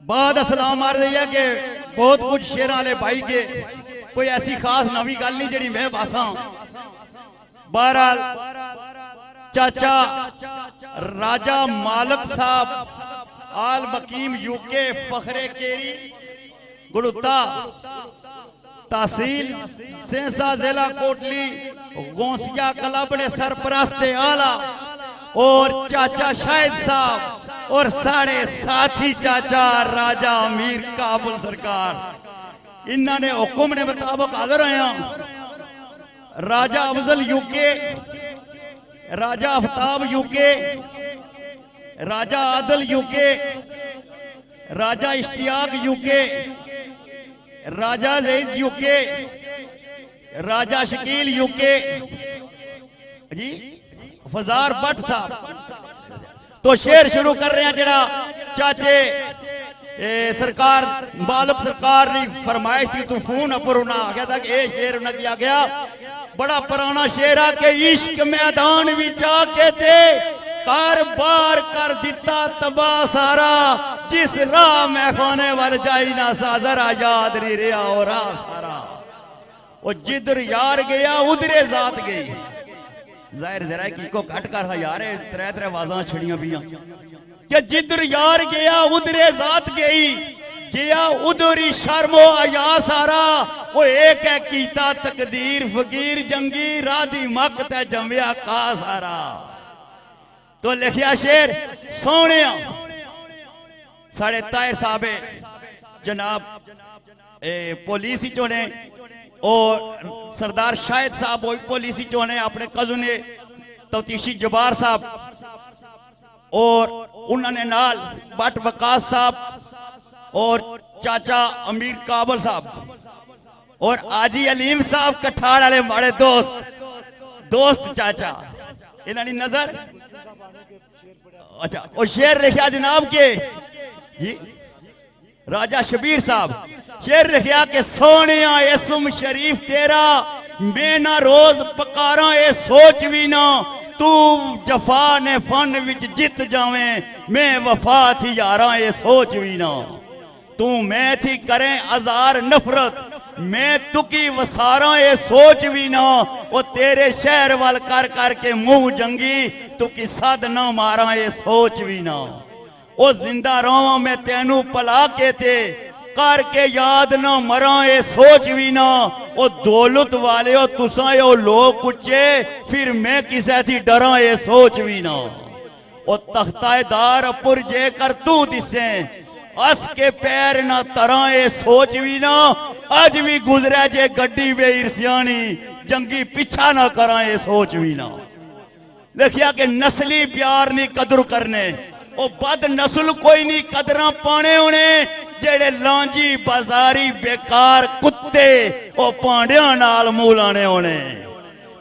बाद सलाम मार रही है कि बहुत कुछ शेर वाले भाई के कोई ऐसी खास नवी गल नहीं जी मैं बासा। बहरहाल चाचा राजा मालिक साहब आल बकीम यूके फखरे केरी गुड़ुता तहसील सेंसा जिला कोटली गोंसिया क्लब ने सरपरस्त आला और चाचा शाहिद साहब और साढ़े साथी चाचा राजा अमीर काबुल सरकार इन्होंने हुक्म ने मुताबिक हाजिर आया। राजा अफजल यूके, राजा आफ्ताब यूके, राजा आदिल यूके, राजा इश्तियाक यूके, राजा जैद यूके, राजा शकील यूके जी, फजार भट्ट साहब। तो शेर शुरू कर रहे हैं जरा चाचे सरकार मालिक सरकार ने फरमाइश की तू फोन पर ना आ गया था कि ये शेर उन्हें किया गया। बड़ा पुराना शेर आ के इश्क मैदान विच आके ते कार बार कर दिता तबाह सारा जिस राह मैं खाने वाल जाई ना साजरा याद नहीं रहा और सारा वो जिधर यार गया उधरे जात गई। जाहिर जरा की को कट कर यार त्रै त्रै आवाजा छिड़ियां पियां कि जिधर यार गया उधरे जात गई गया उधर ही शर्मो आया सारा वो एक है कीता तकदीर फकीर जंगी राधी मक ते जमया का सारा। तो लिखिया शेर सोने साढ़े ताहिर साहब जनाब पुलिस ही चोने और सरदार शाहिद साहब पुलिस ही चोने अपने कजन तफ्तीशी जबार साहब और उन्होंने नाल बट वकास साहब और चाचा अमीर काबुल साहब और आजी अलीम साहब कठाड़ वाले माड़े दोस्त चाचा इन्होंने नजर अच्छा और शेर लिखा जनाब के राजा शबीर साहब शेर लिखा के सोने इसम शरीफ तेरा मैं ना रोज पकारा ये सोच भी ना तू जफा ने फन विच जित जावे मैं वफा थी यारा ये सोच भी ना तू मैं थी करें हजार नफरत मैं तुकी वसारा ये सोच भी ना वो तेरे शहर वाल कर करके मुंह जंगी तुकी सद ना मारा ये सोच भी ना वो जिंदा रहा मैं तेनू पला के थे करके याद ना मरा ये सोच भी ना वो दौलत वाले हो तुसा यो लोग कुचे फिर मैं किसे थी डरा ये सोच भी ना वो तख्तादार पुर जे कर तू दिसे अस के पैर ना तरा ये सोच भी ना अज भी गुजरा जे गड्डी वे ईर्ष्यानी जंगी पीछा ना करा ये सोच भी ना। लिखिया के नस्ली प्यार नहीं कदर करने वो बद नस्ल कोई नहीं कदर पाने होने जेड़े लांजी बाजारी बेकार कुत्ते वो पांडिया नाल मुंह लाने होने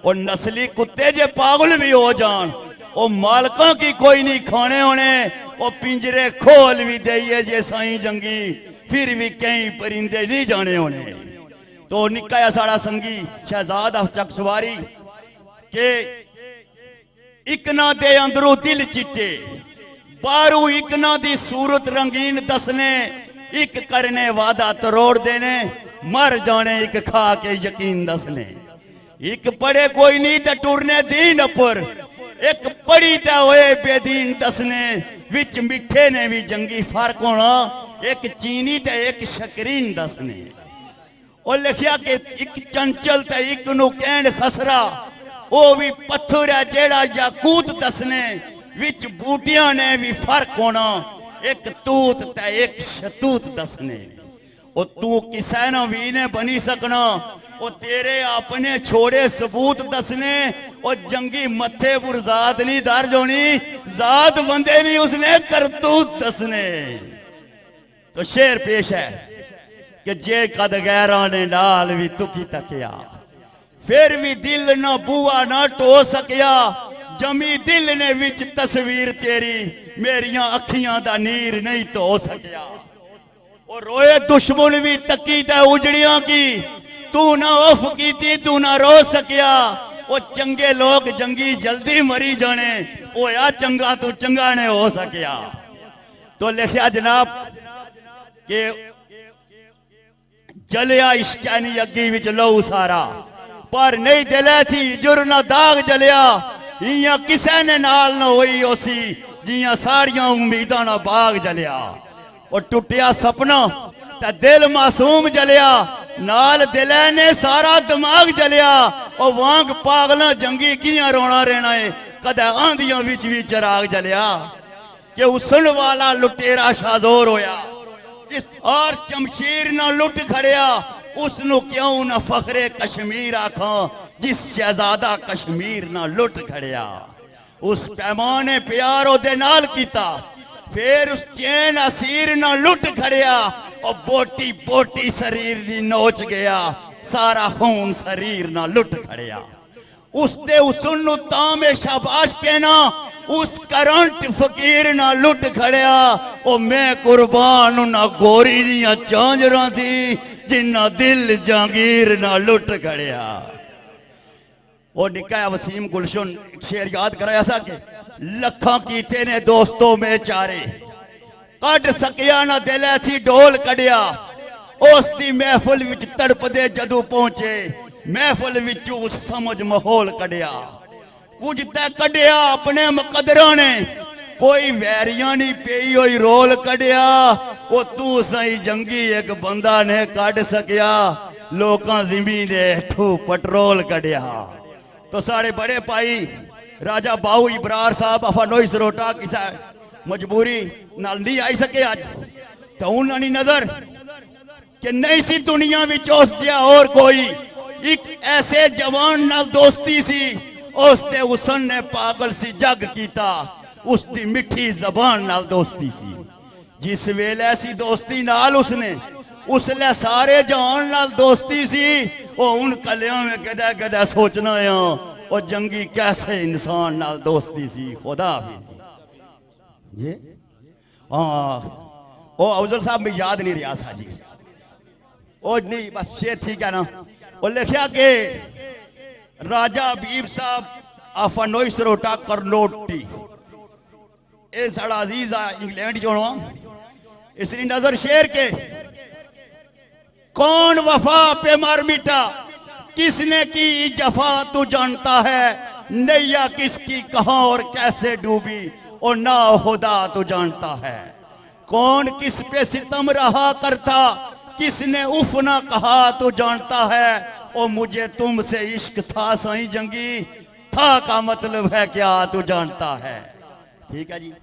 वो नस्ली कुत्ते जे पागल भी हो जान वो मालकों की कोई नहीं खाने होने वो पिंजरे खोल भी दे जे साईं जंगी फिर भी कई परिंदे नहीं जाने होने। तो निकाया साड़ा संगी शहजाद चक सवारी के इकना दे अंदरों दिल चिट्टे बारू इकना दी सूरत रंगीन दसने एक करने वादा तरोड़ देने मर जाने एक खा के यकीन दसने एक पढ़े कोई नहीं ते टुरने दीन पर एक पढ़ी ते होए बेदीन दसने विच मिठे ने भी जंगी फर्क होना एक चीनी ते एक शक्रीन दसने और लिखिया के एक चंचल ते एक नु कहन खसरा वो भी पत्थर है जेड़ा याकूत दसने विच बूटियां ने भी फर्क होना एक तूत ते एक शतूत दसने ओ तू किसे ना भी ने बनी सकना ओ तेरे अपने छोड़े सबूत दसने ओ जंगी मथे पुर जात नहीं दर्ज होनी जात बंदे नहीं उसने करतूत दसने। तो शेर पेश है कि जे कद गैरा ने नाल भी तुकी तकिया फिर भी दिल ना बुआ ना टो सकिया जमी दिल ने विच तस्वीर तेरी मेरियां अखियां दा नीर नहीं तो सकिया और रोए दुश्मन भी तकी ते उजड़ियां की तू ना उफ की तू ना रो सकिया वो चंगे लोग जंगी जल्दी मरी जाने ओ या चंगा तू चंगा ने हो सकिया। तो लिखिया जनाब कि जलिया इश्कानी अग्गी विच लहू सारा, पर नहीं दिले थी जुर ना दाग जलिया, इयां किसे ने नाल ना होई ओसी, जियां साड़ियां उम्मीदां ना बाग जलिया। और टुटिया सपना ते दिल मासूम जलिया, नाल दिले ने सारा दिमाग जलिया। और वांग पागला जंगी कियां रोना रहना है, कदे आंधियां विच भी चराग जलिया। कि उसन वाला लुटेरा शाजोर होया, जिस और चमशीर ना लुट खड़िया, उसनु क्यों ना फखरे कश्मीर आखा, जिस शहजादा कश्मीर ना लुट खड़िया। उस पैमाने प्यार ओदे नाल कीता, फिर उस चैन असीर ना लुट खड़िया। और बोटी बोटी शरीर दी नोच गया, सारा खून शरीर ना लुट खड़िया। उसदे उसनु तामे शाबाश कहना, उस करंट फकीर ना लुट खड़िया। ओ मैं कुर्बान ना गोरी दियां झांजरां दी, जिन्ना दिल जहांगीर ना लुट खड़िया। और निकाया वसीम गुलशन एक शेर याद कराया सा कि लखा कीते ने दोस्तों में चारे, कड सकिया ना दिले थी डोल कड़िया। उस दी महफिल विच तड़पदे जदू पहुंचे, महफिल विच उस समझ माहौल कड़िया। कुछ तै कड़िया अपने मुकदरा ने, कोई वैरियां नहीं पेई होई रोल कड़िया। वो तू सही जंगी एक बंदा ने कड़ सकिया, लोकां जिमी ने ठू पटरोल कड़िया। तो साढ़े बड़े भाई राजा बाऊ इबरार साहब अफानोई सरोटा किसा मजबूरी नाल नहीं आई सके अज, तो उन्होंने नजर कि नहीं सी दुनिया विच उस जिहा और कोई, एक ऐसे जवान नाल दोस्ती सी, उसते हुसन ने पागल सी जग कीता, उसकी मिठी जबान नाल दोस्ती सी। जिस वेले ऐसी दोस्ती नाल उसने उसले सारे जहान नाल दोस्ती सी। ओ उन कलियां में गदा गदा सोचना है और जंगी कैसे इंसान नाल दोस्ती सी। खुदा ये ओ अफजल साहब में याद नहीं रहा सा जी, ओ नहीं बस शेर ठीक है ना। वो लिखा के राजा हबीब साहब अफानोई सरोटा करनोटी, ये साड़ा अजीज आ इंग्लैंड जो इसकी नजर शेर के, कौन वफा पे मर मिटा, किसने की जफा तू जानता है, नैया किसकी कहां और कैसे डूबी, और ना खुदा तू जानता है। कौन किस पे सितम रहा करता, किसने उफ ना कहा तू जानता है। और मुझे तुमसे इश्क था साईं जंगी, था का मतलब है क्या तू जानता है। ठीक है जी।